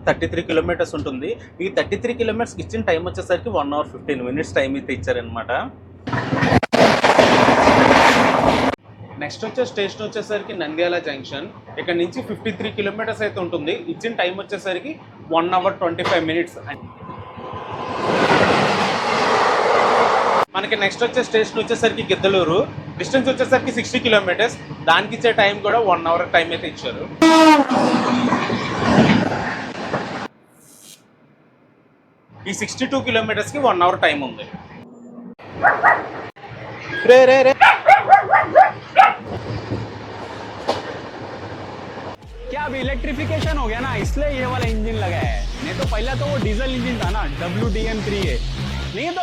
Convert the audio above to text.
33 kilometres ఉంటుంది. ఈ 33 కిలోమీటర్స్కి ఇచ్చిన టైం వచ్చేసరికి 1 అవర్ 15 మినిట్స్ టైం అయితే ఇచ్చారనమాట. నెక్స్ట్ వచ్చే స్టేషన్ వచ్చేసరికి నంద్యాల జంక్షన్. ఇక్కడ నుంచి 53 కిలోమీటర్స్ అయితే ఉంటుంది. ఇచ్చిన టైం వచ్చేసరికి 1 అవర్ 25 మినిట్స్. మనకి నెక్స్ట్ వచ్చే స్టేషన్ వచ్చేసరికి గిద్దలూరు. డిస్టెన్స్ వచ్చేసరికి 60 కిలోమీటర్స్. దానికి ఇచ్చే టైం కూడా 1 అవర్ టైం అయితే ఇచ్చారు. ఈ 62 కిలోమీటర్స్కి 1 అవర్ టైం ఉంది. రే రే రే क्या अभी इलेक्ट्रिफिकेशन हो गया ना, इसलिए ये वाला इंजन लगा है. नहीं तो पहले तो वो डीजल इंजन था ना, WDM3 है. नहीं तो